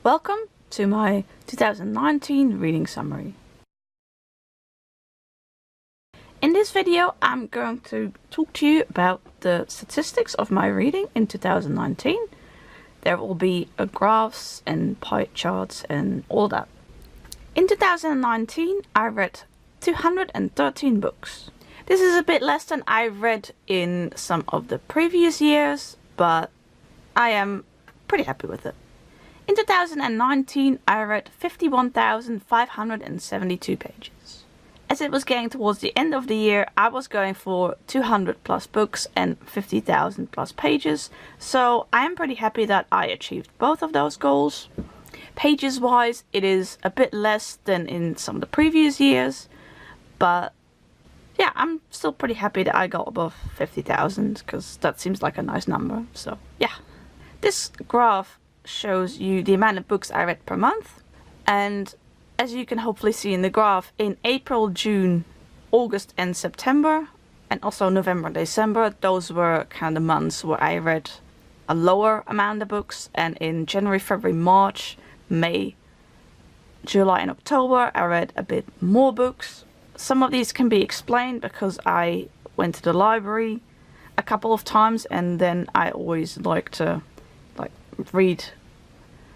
Welcome to my 2019 reading summary. In this video I'm going to talk to you about the statistics of my reading in 2019. There will be graphs and pie charts and all that. In 2019 I read 213 books. This is a bit less than I read in some of the previous years, but I am pretty happy with it. In 2019 I read 51,572 pages. As it was getting towards the end of the year, I was going for 200 plus books and 50,000 plus pages, so I am pretty happy that I achieved both of those goals. Pages wise, it is a bit less than in some of the previous years, but yeah, I'm still pretty happy that I got above 50,000 because that seems like a nice number, so yeah. This graph shows you the amount of books I read per month, and as you can hopefully see in the graph, in April, June, August and September, and also November and December, those were kind of months where I read a lower amount of books, and in January, February, March, May, July and October I read a bit more books. Some of these can be explained because I went to the library a couple of times, and then I always like to read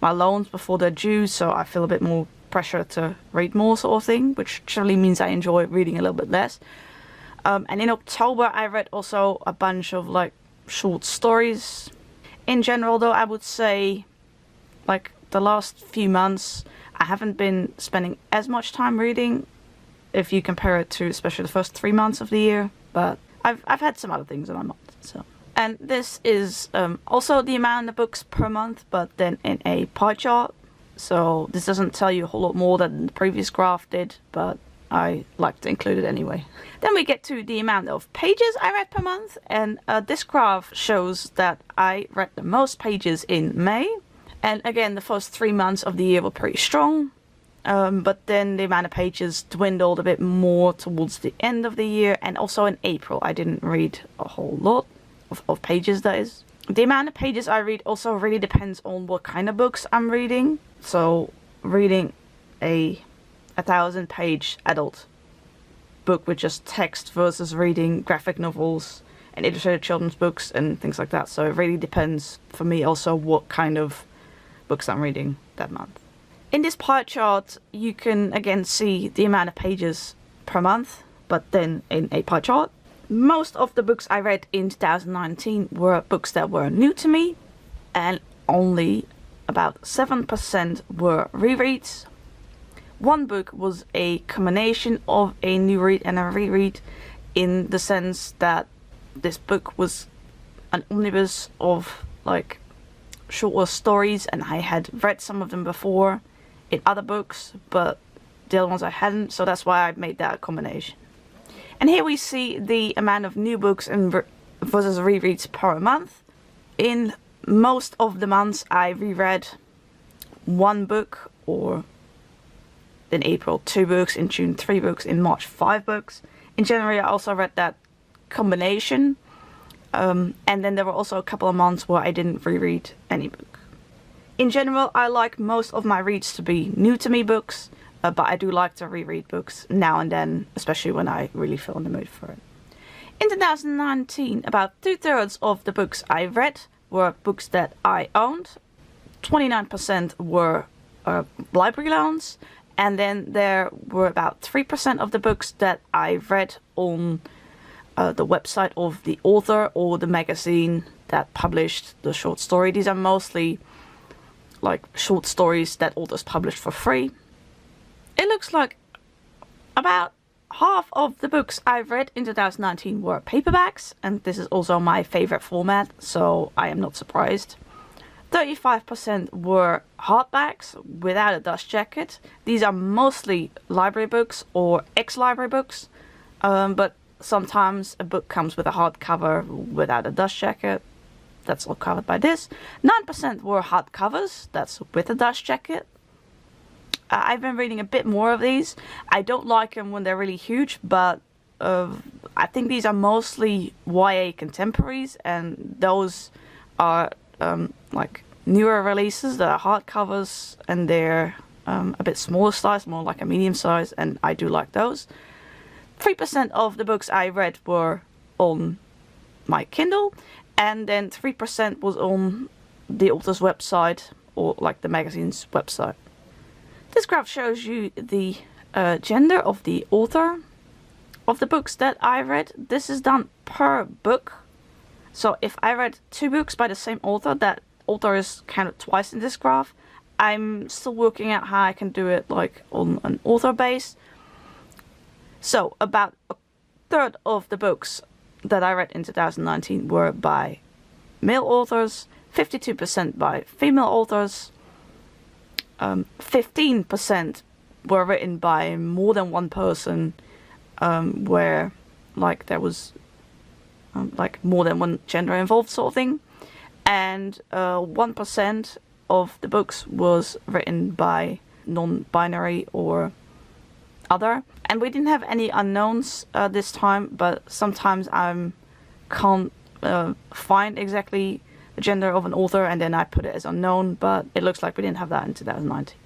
my loans before they're due, so I feel a bit more pressure to read more sort of thing, which generally means I enjoy reading a little bit less. And in October I read also a bunch of short stories. In general though, I would say the last few months I haven't been spending as much time reading if you compare it to especially the first 3 months of the year, but I've had some other things in my month, so. And this is also the amount of books per month, but then in a pie chart. So this doesn't tell you a whole lot more than the previous graph did, but I like to include it anyway. Then we get to the amount of pages I read per month, and this graph shows that I read the most pages in May. And again, the first 3 months of the year were pretty strong, but then the amount of pages dwindled a bit more towards the end of the year, and also in April I didn't read a whole lot of pages, that is. The amount of pages I read also really depends on what kind of books I'm reading. So reading a 1,000-page adult book with just text versus reading graphic novels and illustrated children's books and things like that. So it really depends for me also what kind of books I'm reading that month. In this pie chart you can again see the amount of pages per month, but then in a pie chart. Most of the books I read in 2019 were books that were new to me, and only about 7% were rereads. One book was a combination of a new read and a reread, in the sense that this book was an omnibus of shorter stories, and I had read some of them before in other books, but the other ones I hadn't, so that's why I made that combination. And here we see the amount of new books and versus rereads per month. In most of the months I reread 1 book, or in April 2 books, in June 3 books, in March 5 books. In January I also read that combination, and then there were also a couple of months where I didn't reread any book. In general I like most of my reads to be new to me books, but I do like to reread books now and then, especially when I really feel in the mood for it. In 2019, about 2/3 of the books I read were books that I owned. 29% were library loans, and then there were about 3% of the books that I read on the website of the author or the magazine that published the short story. These are mostly short stories that authors published for free. It looks like about half of the books I read in 2019 were paperbacks, and this is also my favorite format, so I am not surprised. 35% were hardbacks without a dust jacket. These are mostly library books or ex-library books, but sometimes a book comes with a hardcover without a dust jacket. That's all covered by this. 9% were hardcovers, that's with a dust jacket. I've been reading a bit more of these. I don't like them when they're really huge, but I think these are mostly YA contemporaries, and those are newer releases that are hardcovers, and they're a bit smaller size, more like a medium size, and I do like those. 3% of the books I read were on my Kindle, and then 3% was on the author's website, or like the magazine's website. This graph shows you the gender of the author of the books that I read. This is done per book. So if I read 2 books by the same author, that author is counted twice in this graph. I'm still working out how I can do it like on an author base. So about a third of the books that I read in 2019 were by male authors, 52% by female authors, 15% were written by more than one person, where like there was like more than one gender involved sort of thing, and 1% of the books was written by non-binary or other. And we didn't have any unknowns this time, but sometimes I can't find exactly the gender of an author, and then I put it as unknown, but it looks like we didn't have that in 2019.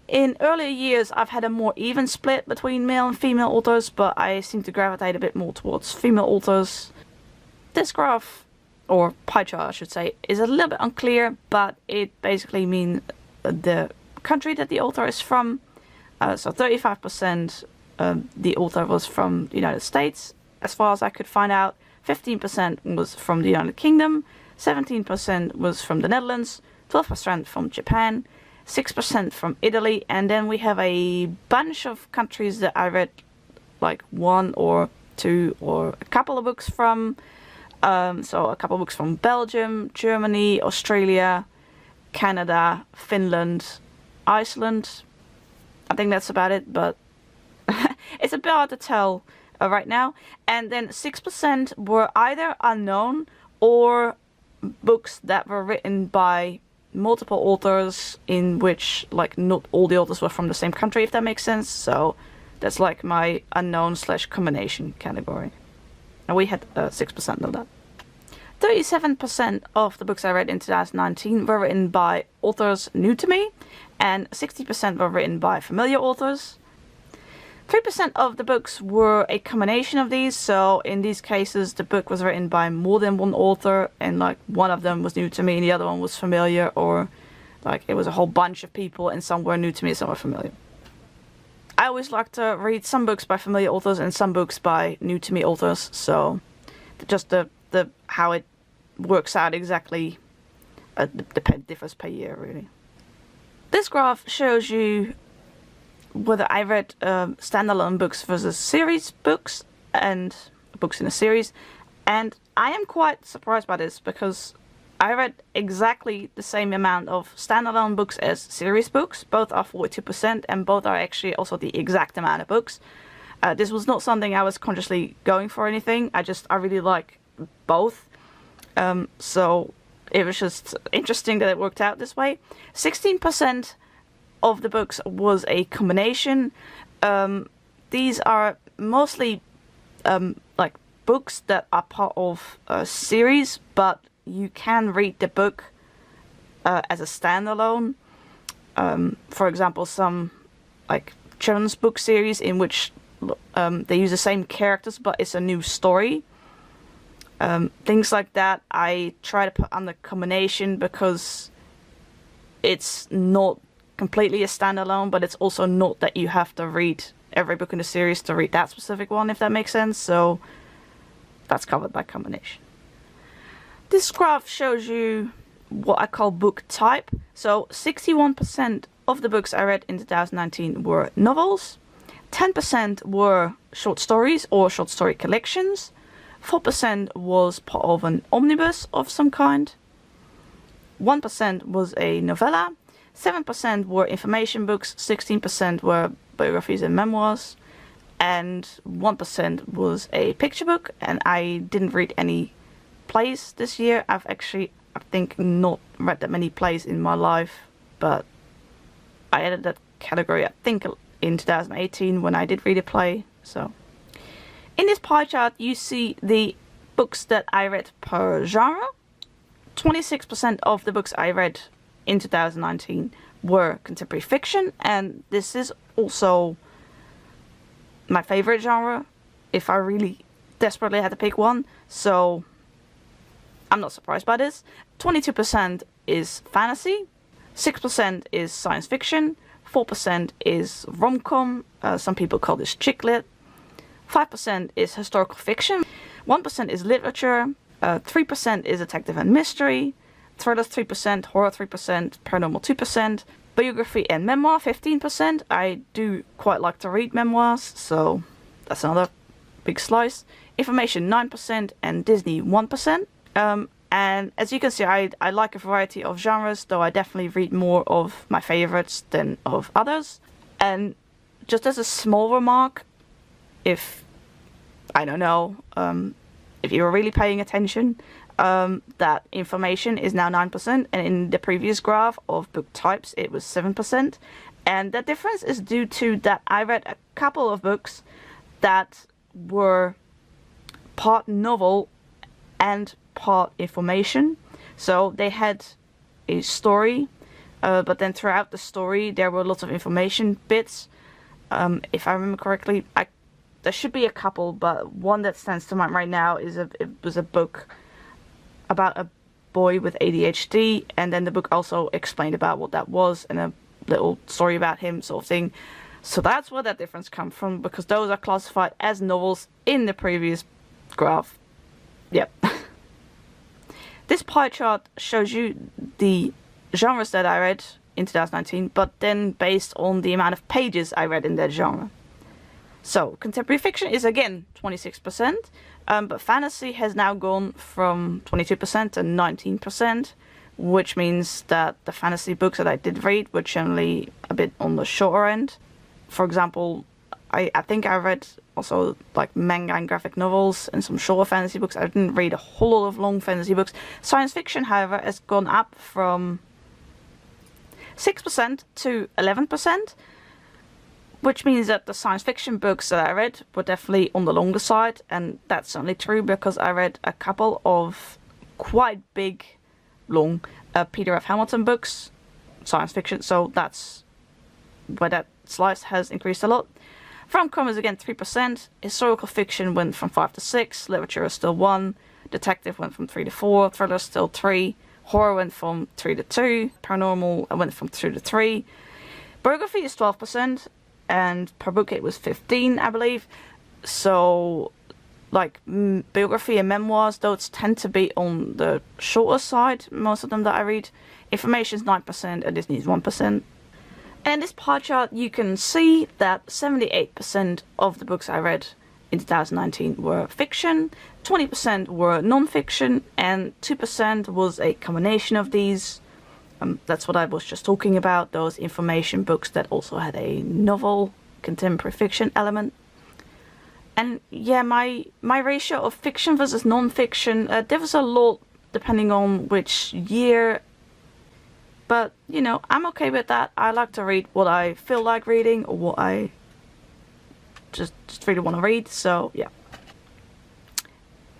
In earlier years, I've had a more even split between male and female authors, but I seem to gravitate a bit more towards female authors. This graph, or pie chart I should say, is a little bit unclear, but it basically means the country that the author is from. So 35% the author was from the United States, as far as I could find out. 15% was from the United Kingdom, 17% was from the Netherlands, 12% from Japan, 6% from Italy, and then we have a bunch of countries that I read like 1 or 2 or a couple of books from. So a couple of books from Belgium, Germany, Australia, Canada, Finland, Iceland. I think that's about it, but it's a bit hard to tell right now. And then 6% were either unknown or books that were written by multiple authors, in which like not all the authors were from the same country, if that makes sense. So that's like my unknown / combination category. And we had 6% of that. 37% of the books I read in 2019 were written by authors new to me, and 60% were written by familiar authors. 3% of the books were a combination of these, so in these cases the book was written by more than one author, and like one of them was new to me and the other one was familiar, or like it was a whole bunch of people and some were new to me and some were familiar. I always like to read some books by familiar authors and some books by new to me authors, so just the how it works out exactly differs per year, really. This graph shows you whether I read standalone books versus series books and books in a series, and I am quite surprised by this because I read exactly the same amount of standalone books as series books. Both are 42%, and both are actually also the exact amount of books. This was not something I was consciously going for or anything. I really like both. So it was just interesting that it worked out this way. 16% of the books was a combination. These are mostly like books that are part of a series, but you can read the book as a standalone. For example, some like children's book series in which they use the same characters, but it's a new story. Things like that I try to put under combination because it's not completely a standalone, but it's also not that you have to read every book in the series to read that specific one, if that makes sense. So that's covered by combination. This graph shows you what I call book type. So 61% of the books I read in 2019 were novels, 10% were short stories or short story collections, 4% was part of an omnibus of some kind, 1% was a novella, 7% were information books, 16% were biographies and memoirs, and 1% was a picture book. And I didn't read any plays this year. I've actually, I think, not read that many plays in my life, but I added that category, I think, in 2018 when I did read a play. So in this pie chart you see the books that I read per genre. 26% of the books I read in 2019 were contemporary fiction, and this is also my favorite genre if I really desperately had to pick one, so I'm not surprised by this. 22% is fantasy, 6% is science fiction, 4% is rom-com, some people call this chick lit, 5% is historical fiction, 1% is literature, 3% is detective and mystery, thrillers 3%, horror 3%, paranormal 2%, biography and memoir 15%. I do quite like to read memoirs, so that's another big slice. Information 9% and Disney 1%. And as you can see, I like a variety of genres, though I definitely read more of my favorites than of others. And just as a small remark, if, I don't know, if you were really paying attention, that information is now 9%, and in the previous graph of book types it was 7%. And that difference is due to that I read a couple of books that were part novel and part information. So they had a story, but then throughout the story there were lots of information bits. If I remember correctly, there should be a couple, but one that stands to mind right now is it was a book about a boy with ADHD, and then the book also explained about what that was and a little story about him, sort of thing. So that's where that difference comes from, because those are classified as novels in the previous graph. Yep. This pie chart shows you the genres that I read in 2019, but then based on the amount of pages I read in that genre. So, contemporary fiction is again 26%, but fantasy has now gone from 22% to 19%, which means that the fantasy books that I did read were generally a bit on the shorter end. For example, I think I read also like manga and graphic novels and some shorter fantasy books. I didn't read a whole lot of long fantasy books. Science fiction, however, has gone up from 6% to 11%, which means that the science fiction books that I read were definitely on the longer side, and that's certainly true because I read a couple of quite big, long Peter F. Hamilton books, science fiction, so that's where that slice has increased a lot. Rom-com is again 3%, historical fiction went from 5 to 6, literature is still 1, detective went from 3 to 4, thriller still 3, horror went from 3 to 2, paranormal went from 2 to 3, biography is 12%, and per book it was 15, I believe. So, like, biography and memoirs, those tend to be on the shorter side, most of them that I read. Information is 9%, and Disney is 1%. And in this pie chart, you can see that 78% of the books I read in 2019 were fiction, 20% were non-fiction, and 2% was a combination of these. That's what I was just talking about, those information books that also had a novel, contemporary fiction element. And yeah, my ratio of fiction versus non-fiction differs a lot depending on which year. But, you know, I'm okay with that. I like to read what I feel like reading or what I just really want to read. So, yeah.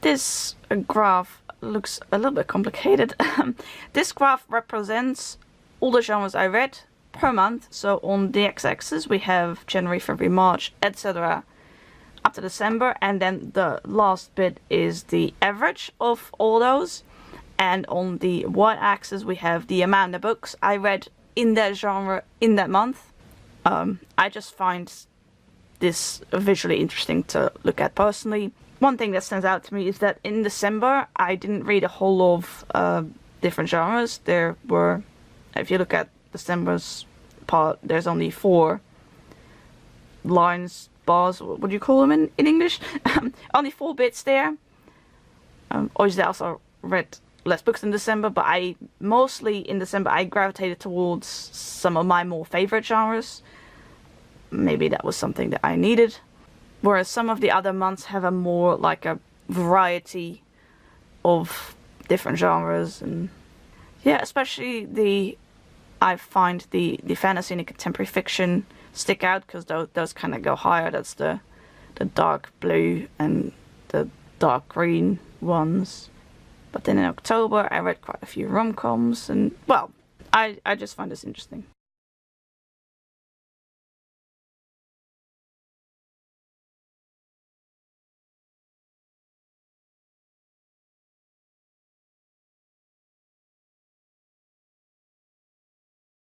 This graph looks a little bit complicated. This graph represents all the genres I read per month. So on the x-axis we have January, February, March, etc. up to December, and then the last bit is the average of all those. And on the y-axis we have the amount of books I read in that genre in that month. I just find this visually interesting to look at personally. One thing that stands out to me is that in December I didn't read a whole lot of different genres. There were, if you look at December's part, there's only 4 lines, bars, what do you call them in English? Only 4 bits there. Obviously I also read less books in December, but mostly in December I gravitated towards some of my more favorite genres. Maybe that was something that I needed. Whereas some of the other months have a more like a variety of different genres, and yeah, especially I find the fantasy and the contemporary fiction stick out because those kind of go higher. That's the dark blue and the dark green ones. But then in October I read quite a few rom-coms, and well, I just find this interesting.